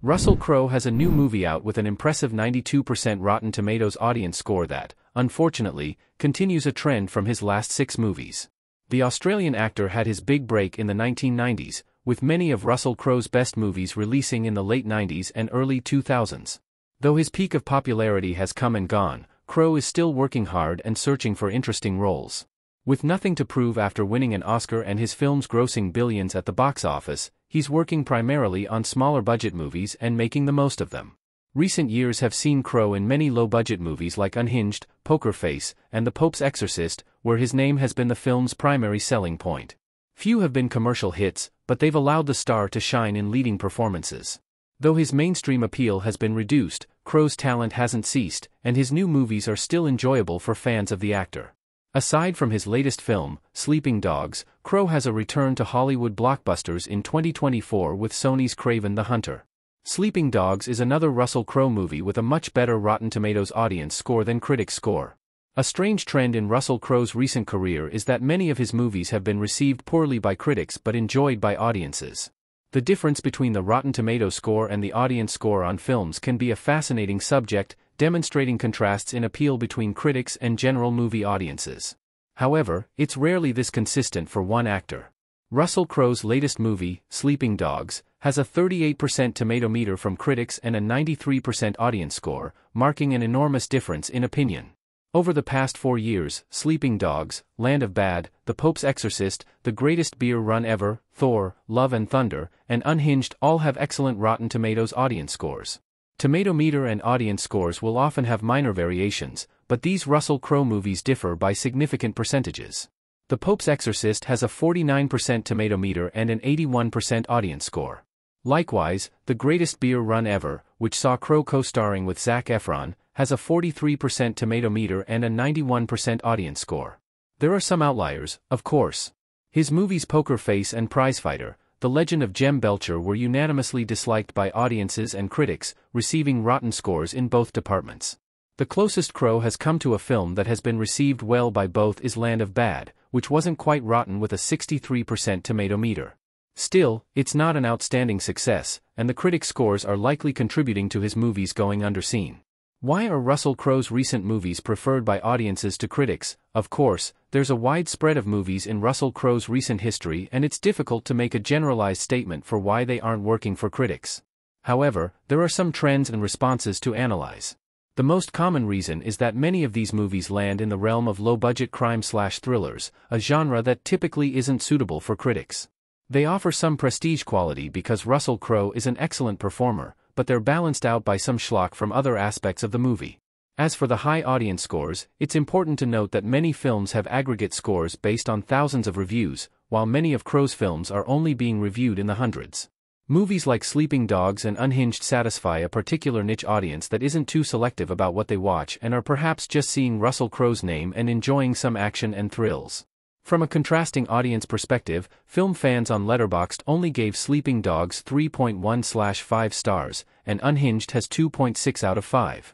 Russell Crowe has a new movie out with an impressive 92% Rotten Tomatoes audience score that, unfortunately, continues a trend from his last 6 movies. The Australian actor had his big break in the 1990s, with many of Russell Crowe's best movies releasing in the late 90s and early 2000s. Though his peak of popularity has come and gone, Crowe is still working hard and searching for interesting roles. With nothing to prove after winning an Oscar and his films grossing billions at the box office, he's working primarily on smaller budget movies and making the most of them. Recent years have seen Crowe in many low-budget movies like Unhinged, Poker Face, and The Pope's Exorcist, where his name has been the film's primary selling point. Few have been commercial hits, but they've allowed the star to shine in leading performances. Though his mainstream appeal has been reduced, Crowe's talent hasn't ceased, and his new movies are still enjoyable for fans of the actor. Aside from his latest film, Sleeping Dogs, Crowe has a return to Hollywood blockbusters in 2024 with Sony's Kraven the Hunter. Sleeping Dogs is another Russell Crowe movie with a much better Rotten Tomatoes audience score than critics' score. A strange trend in Russell Crowe's recent career is that many of his movies have been received poorly by critics but enjoyed by audiences. The difference between the Rotten Tomatoes score and the audience score on films can be a fascinating subject, demonstrating contrasts in appeal between critics and general movie audiences. However, it's rarely this consistent for one actor. Russell Crowe's latest movie, Sleeping Dogs, has a 38% tomato meter from critics and a 93% audience score, marking an enormous difference in opinion. Over the past 4 years, Sleeping Dogs, Land of Bad, The Pope's Exorcist, The Greatest Beer Run Ever, Thor, Love and Thunder, and Unhinged all have excellent Rotten Tomatoes audience scores. Tomato meter and audience scores will often have minor variations, but these Russell Crowe movies differ by significant percentages. The Pope's Exorcist has a 49% tomato meter and an 81% audience score. Likewise, The Greatest Beer Run Ever, which saw Crowe co-starring with Zac Efron, has a 43% tomato meter and a 91% audience score. There are some outliers, of course. His movies Poker Face and Prizefighter, The Legend of Jem Belcher were unanimously disliked by audiences and critics, receiving rotten scores in both departments. The closest Crowe has come to a film that has been received well by both is Land of Bad, which wasn't quite rotten with a 63% tomato meter. Still, it's not an outstanding success, and the critic scores are likely contributing to his movies going underseen. Why are Russell Crowe's recent movies preferred by audiences to critics? Of course, there's a wide spread of movies in Russell Crowe's recent history and it's difficult to make a generalized statement for why they aren't working for critics. However, there are some trends and responses to analyze. The most common reason is that many of these movies land in the realm of low-budget crime/thrillers, a genre that typically isn't suitable for critics. They offer some prestige quality because Russell Crowe is an excellent performer, but they're balanced out by some schlock from other aspects of the movie. As for the high audience scores, it's important to note that many films have aggregate scores based on thousands of reviews, while many of Crowe's films are only being reviewed in the hundreds. Movies like Sleeping Dogs and Unhinged satisfy a particular niche audience that isn't too selective about what they watch and are perhaps just seeing Russell Crowe's name and enjoying some action and thrills. From a contrasting audience perspective, film fans on Letterboxd only gave Sleeping Dogs 3.1/5 stars, and Unhinged has 2.6 out of 5.